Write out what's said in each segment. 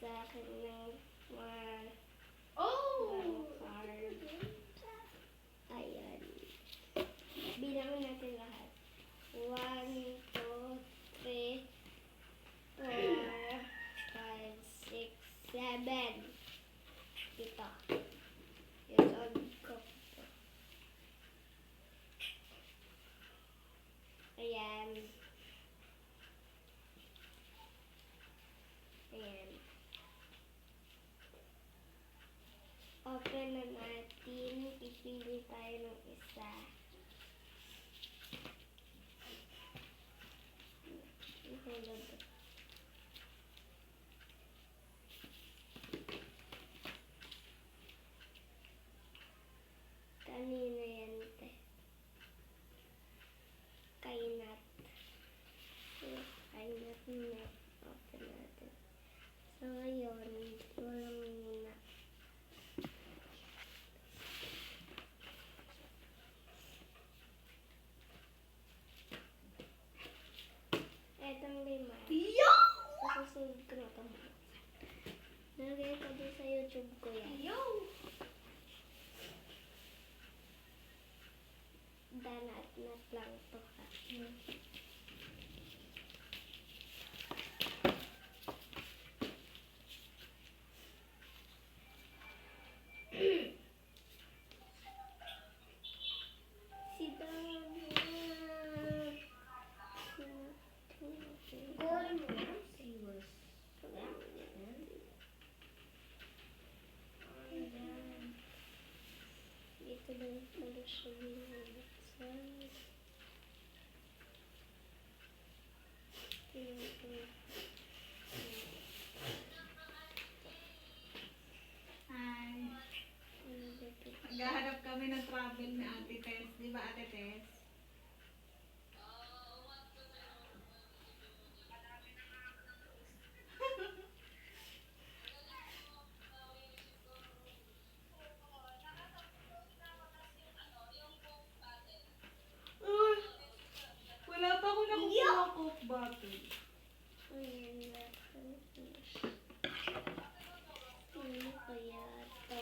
sa akin ng mga card. Ayan. Bilangan natin lahat. 1, 2, 3, 4, 5, 6, 7. Ito. Yung ko. Ayan. Ayan. Open na natin. Pipili tayo ng isa. Kanina yan, te. Kainat. Kainat na. Open natin. So, ngayon, ito lang muna. Etong lima. Sa susunod ko na ito. Nalagay ko din sa YouTube ko yan. Danat lang ito ha. Si dito lang pala siya binubuksan. Hi. Naghahanap kami ng travel ni Ate Tess. Di ba, Ate Tess? Uy, wala pa ako nakukuha Coke bottle. Ayan na. Ano kaya ito?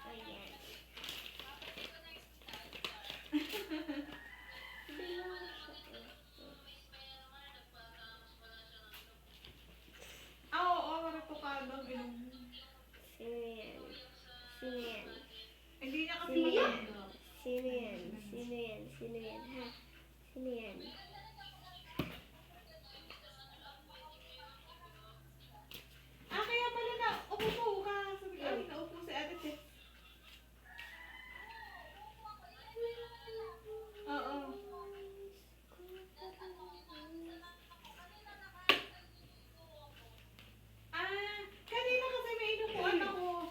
Ayan. Oo, marapokadong inom. Sino yan? Sino yan? Hindi niya kasi Sino yan? matanggap. Sino yan? Sino yan? Sino yan? Ha? Sino yan? Kaya pala na umupo ka. Sabi ko, naupo si Ate Tess. Oo. Kanina kasi may inupuan ako.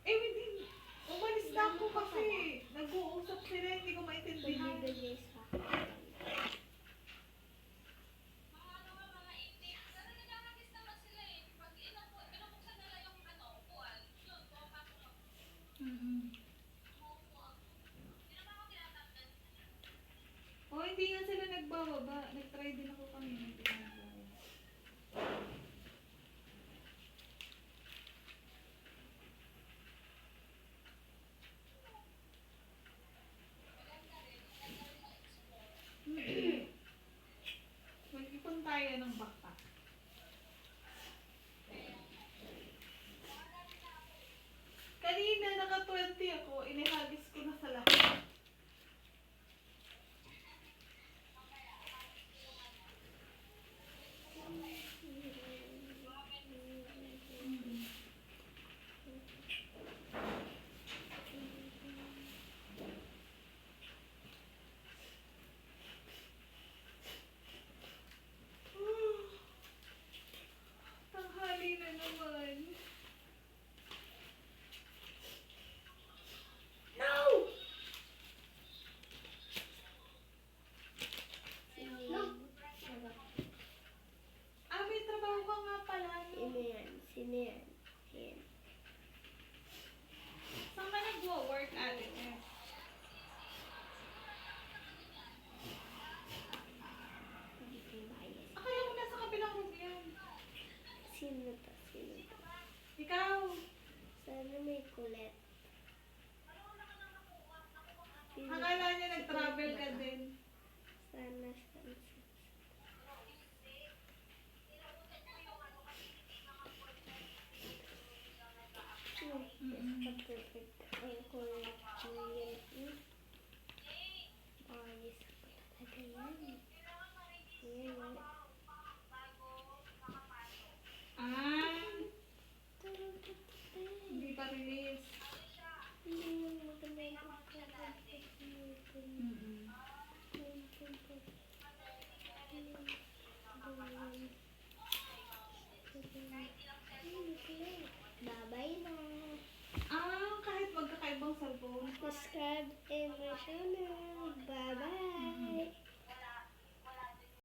Hindi. Umalis na ako kasi. Nag-uusap sila, hindi ko maintindihan. Bibigay sa akin. Hindi nga sila nagbababa. Nag-try din ako kanina. Hindi ko nagbababa. Mag-ipon tayo ng backpack. Kanina naka-20 ako. Inihagis ko na sa lahat. perfect ang correct na yan. Ayos ko talaga yan. Ayan. Ah, hindi pa release. Hindi mo maganda yung pagkakapit. Bye-bye na. Ah, kahit magkakaibang cellphone. Describe every channel.